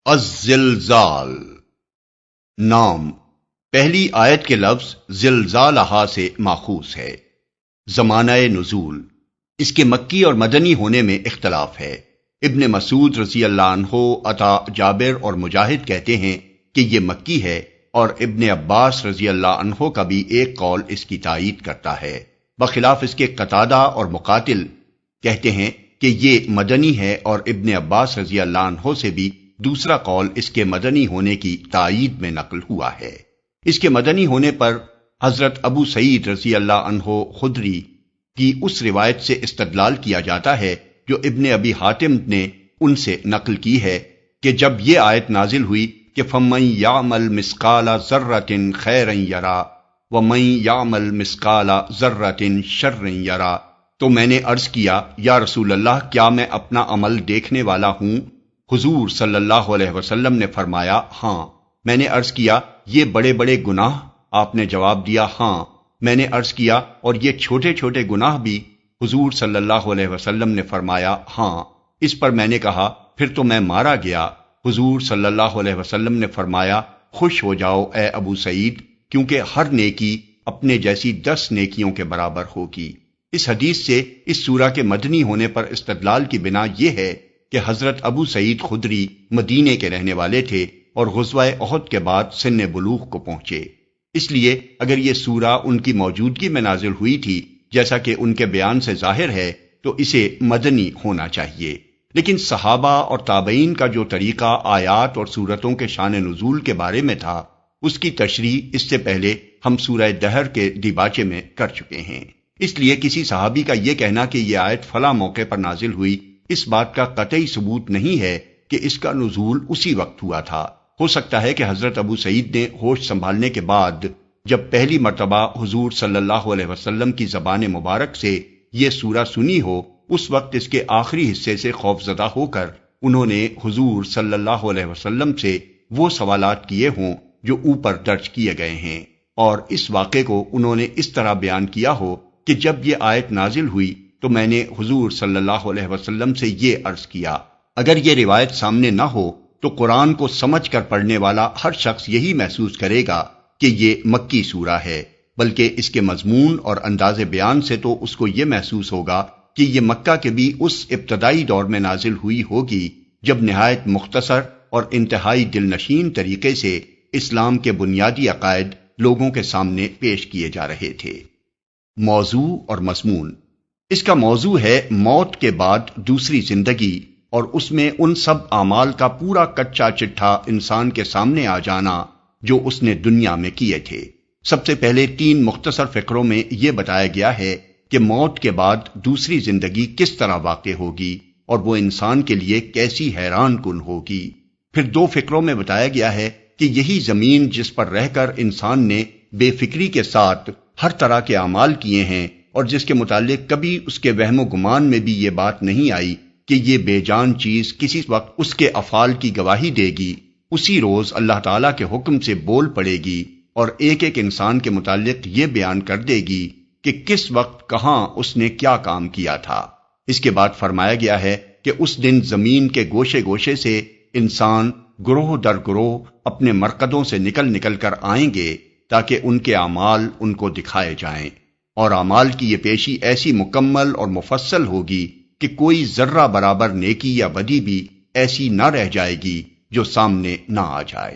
الزلزال نام پہلی آیت کے لفظ زلزالہا سے ماخوذ ہے۔ زمانہ نزول اس کے مکی اور مدنی ہونے میں اختلاف ہے۔ ابن مسعود رضی اللہ عنہ، عطا، جابر اور مجاہد کہتے ہیں کہ یہ مکی ہے، اور ابن عباس رضی اللہ عنہ کا بھی ایک قول اس کی تائید کرتا ہے، بخلاف اس کے قتادہ اور مقاتل کہتے ہیں کہ یہ مدنی ہے، اور ابن عباس رضی اللہ عنہ سے بھی دوسرا قول اس کے مدنی ہونے کی تائید میں نقل ہوا ہے۔ اس کے مدنی ہونے پر حضرت ابو سعید رضی اللہ عنہ خدری کی اس روایت سے استدلال کیا جاتا ہے جو ابن ابی حاتم نے ان سے نقل کی ہے کہ جب یہ آیت نازل ہوئی کہ فَمَن يَعْمَلْ مِثْقَالَ ذَرَّةٍ خَيْرًا يَرَى وَمَن يَعْمَلْ مِثْقَالَ ذَرَّةٍ شَرًّا يَرَى، تو میں نے عرض کیا یا رسول اللہ، کیا میں اپنا عمل دیکھنے والا ہوں؟ حضور صلی اللہ علیہ وسلم نے فرمایا ہاں۔ میں نے عرض کیا یہ بڑے بڑے گناہ؟ آپ نے جواب دیا ہاں۔ میں نے عرض کیا اور یہ چھوٹے چھوٹے گناہ بھی؟ حضور صلی اللہ علیہ وسلم نے فرمایا ہاں۔ اس پر میں نے کہا پھر تو میں مارا گیا۔ حضور صلی اللہ علیہ وسلم نے فرمایا خوش ہو جاؤ اے ابو سعید، کیونکہ ہر نیکی اپنے جیسی 10 نیکیوں کے برابر ہوگی۔ اس حدیث سے اس سورہ کے مدنی ہونے پر استدلال کی بنا یہ ہے کہ حضرت ابو سعید خدری مدینے کے رہنے والے تھے اور غزوہ احد کے بعد سن بلوغ کو پہنچے۔ اس لیے اگر یہ سورہ ان کی موجودگی میں نازل ہوئی تھی جیسا کہ ان کے بیان سے ظاہر ہے تو اسے مدنی ہونا چاہیے، لیکن صحابہ اور تابعین کا جو طریقہ آیات اور سورتوں کے شان نزول کے بارے میں تھا اس کی تشریح اس سے پہلے ہم سورہ دہر کے دیباچے میں کر چکے ہیں۔ اس لیے کسی صحابی کا یہ کہنا کہ یہ آیت فلاں موقع پر نازل ہوئی، اس بات کا قطعی ثبوت نہیں ہے کہ اس کا نزول اسی وقت ہوا تھا۔ ہو سکتا ہے کہ حضرت ابو سعید نے ہوش سنبھالنے کے بعد جب پہلی مرتبہ حضور صلی اللہ علیہ وسلم کی زبان مبارک سے یہ سورہ سنی ہو، اس وقت اس کے آخری حصے سے خوفزدہ ہو کر انہوں نے حضور صلی اللہ علیہ وسلم سے وہ سوالات کیے ہوں جو اوپر درج کیے گئے ہیں، اور اس واقعے کو انہوں نے اس طرح بیان کیا ہو کہ جب یہ آیت نازل ہوئی تو میں نے حضور صلی اللہ علیہ وسلم سے یہ عرض کیا۔ اگر یہ روایت سامنے نہ ہو تو قرآن کو سمجھ کر پڑھنے والا ہر شخص یہی محسوس کرے گا کہ یہ مکی سورہ ہے، بلکہ اس کے مضمون اور انداز بیان سے تو اس کو یہ محسوس ہوگا کہ یہ مکہ کے بھی اس ابتدائی دور میں نازل ہوئی ہوگی جب نہایت مختصر اور انتہائی دلنشین طریقے سے اسلام کے بنیادی عقائد لوگوں کے سامنے پیش کیے جا رہے تھے۔ موضوع اور مضمون اس کا موضوع ہے موت کے بعد دوسری زندگی، اور اس میں ان سب اعمال کا پورا کچا چٹھا انسان کے سامنے آ جانا جو اس نے دنیا میں کیے تھے۔ سب سے پہلے 3 مختصر فقروں میں یہ بتایا گیا ہے کہ موت کے بعد دوسری زندگی کس طرح واقع ہوگی اور وہ انسان کے لیے کیسی حیران کن ہوگی۔ پھر 2 فقروں میں بتایا گیا ہے کہ یہی زمین جس پر رہ کر انسان نے بے فکری کے ساتھ ہر طرح کے اعمال کیے ہیں اور جس کے متعلق کبھی اس کے وہم و گمان میں بھی یہ بات نہیں آئی کہ یہ بے جان چیز کسی وقت اس کے افعال کی گواہی دے گی، اسی روز اللہ تعالیٰ کے حکم سے بول پڑے گی اور ایک ایک انسان کے متعلق یہ بیان کر دے گی کہ کس وقت کہاں اس نے کیا کام کیا تھا۔ اس کے بعد فرمایا گیا ہے کہ اس دن زمین کے گوشے گوشے سے انسان گروہ در گروہ اپنے مرقدوں سے نکل نکل کر آئیں گے تاکہ ان کے اعمال ان کو دکھائے جائیں، اور اعمال کی یہ پیشی ایسی مکمل اور مفصل ہوگی کہ کوئی ذرہ برابر نیکی یا بدی بھی ایسی نہ رہ جائے گی جو سامنے نہ آ جائے۔